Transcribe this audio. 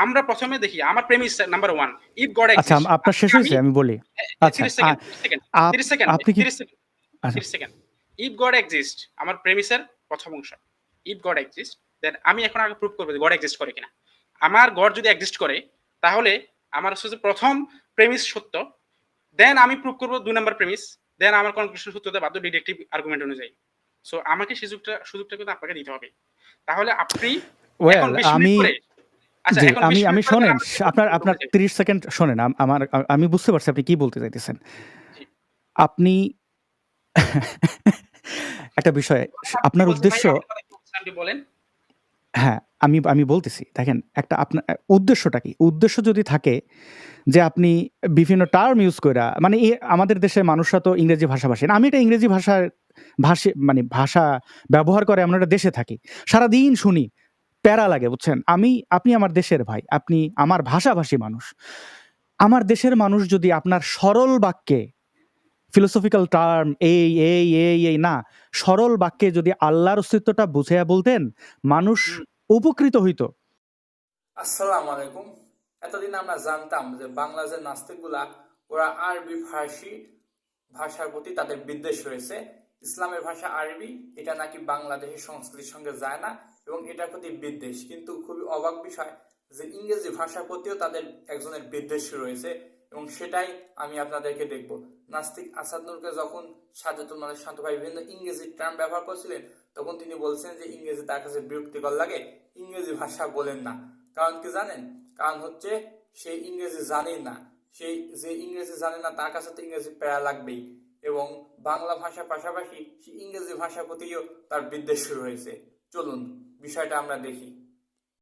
আমরা প্রথমে দেখি আমার প্রেমিস নাম্বার 1, ইফ গড আচ্ছা, এক্সিস্ট। আপনার শেষ আমি হয়েছে? আমি বলি। আচ্ছা, 30 সেকেন্ড, 30 সেকেন্ড, আপ 30 সেকেন্ড, আপনি কি 30 সেকেন্ড, আচ্ছা, 30 সেকেন্ড। ইফ গড এক্সিস্ট আমার প্রেমিসের প্রথম অংশ। ইফ গড এক্সিস্ট, দেন আমি এখন আগে প্রুভ করব যে গড এক্সিস্ট করে কিনা। আমার গড যদি এক্সিস্ট করে তাহলে আমার হচ্ছে যে প্রথম প্রেমিস সত্য, দেন আমি প্রুভ করব 2 নাম্বার প্রেমিস, দেন আমার কনক্লুশন সত্য হতে বাধ্য ডিডাকটিভ আর্গুমেন্ট অনুযায়ী। সো আমাকে সেই সুযোগটা কিন্তু আপনাকে দিতে হবে। তাহলে আপনি এখন ওয়েল 20 মিনিট আমি পরে, আচ্ছা জি, এখন 20 আমি মিনিট পরে দেন শোনেন, আমরা প্রুভ আপনার করতে আপনার চাই। 30 সেকেন্ড শোনেন। আমি বুঝতে পারছি আপনি কি বলতে চাইতেছেন। জি। আপনি একটা বিষয়, আপনি কি আপনার বলছেন ভাই? উদ্দেশ্য আপনি কথা কি বলছেন আপনি বলেন। হ্যাঁ, আমি বলতেছি। দেখেন, একটা আপনার উদ্দেশ্যটা কি? উদ্দেশ্য যদি থাকে যে আপনি বিভিন্ন টার্ম ইউজ কইরা, মানে আমাদের দেশের মানুষরা তো ইংরেজি ভাষাভাষী না। আমি একটা ইংরেজি মানে ভাষা ব্যবহার করে এমন একটা দেশে থাকি। সারাদিন শুনি, প্যারা লাগে, বুঝছেন? আপনি আমার দেশের ভাই, আপনি আমার ভাষাভাষী মানুষ। আমার দেশের মানুষ যদি আপনার সরল বাক্যে ফিলোসফিক্যাল টার্ম এই না, সরল বাক্যে যদি আল্লাহর অস্তিত্বটা বুঝাইয়া বলতেন, মানুষ হুম। উপকৃত হইত। আসসালামু আলাইকুম। এতদিন আমরা জানতাম যে বাংলাদেশের নাস্তিকগুলা ওরা আরবি ফার্সি ভাষার প্রতি তাদের বিদ্বেষ রয়েছে। ইসলামের ভাষা আরবি, এটা নাকি বাংলাদেশের সংস্কৃতির সঙ্গে যায় না এবং এটার প্রতি বিদ্বেষ। কিন্তু খুবই অবাক বিষয় যে ইংরেজি ভাষার প্রতিও তাদের একজনের বিদ্বেষ রয়েছে এবং সেটাই আমি আপনাদেরকে দেখব। নাস্তিক আসাদ নূরকে যখন সাজ্জাদুল মালিক শান্ত ভাই বিভিন্ন ইংরেজি টার্ম ব্যবহার করছিলেন, তখন তিনি বলছেন যে ইংরেজি তার কাছে বিরক্তিকর লাগে, ইংরেজি ভাষা বলেন না। কারণ কি জানেন? কারণ হচ্ছে সে ইংরেজি জানেই না। সেই যে ইংরেজি জানে না তার কাছে তো ইংরেজি প্যারা লাগবেই এবং বাংলা ভাষার পাশাপাশি সে ইংরেজি ভাষার প্রতিও তার বিদ্বেষ শুরু হয়েছে। চলুন বিষয়টা আমরা দেখি।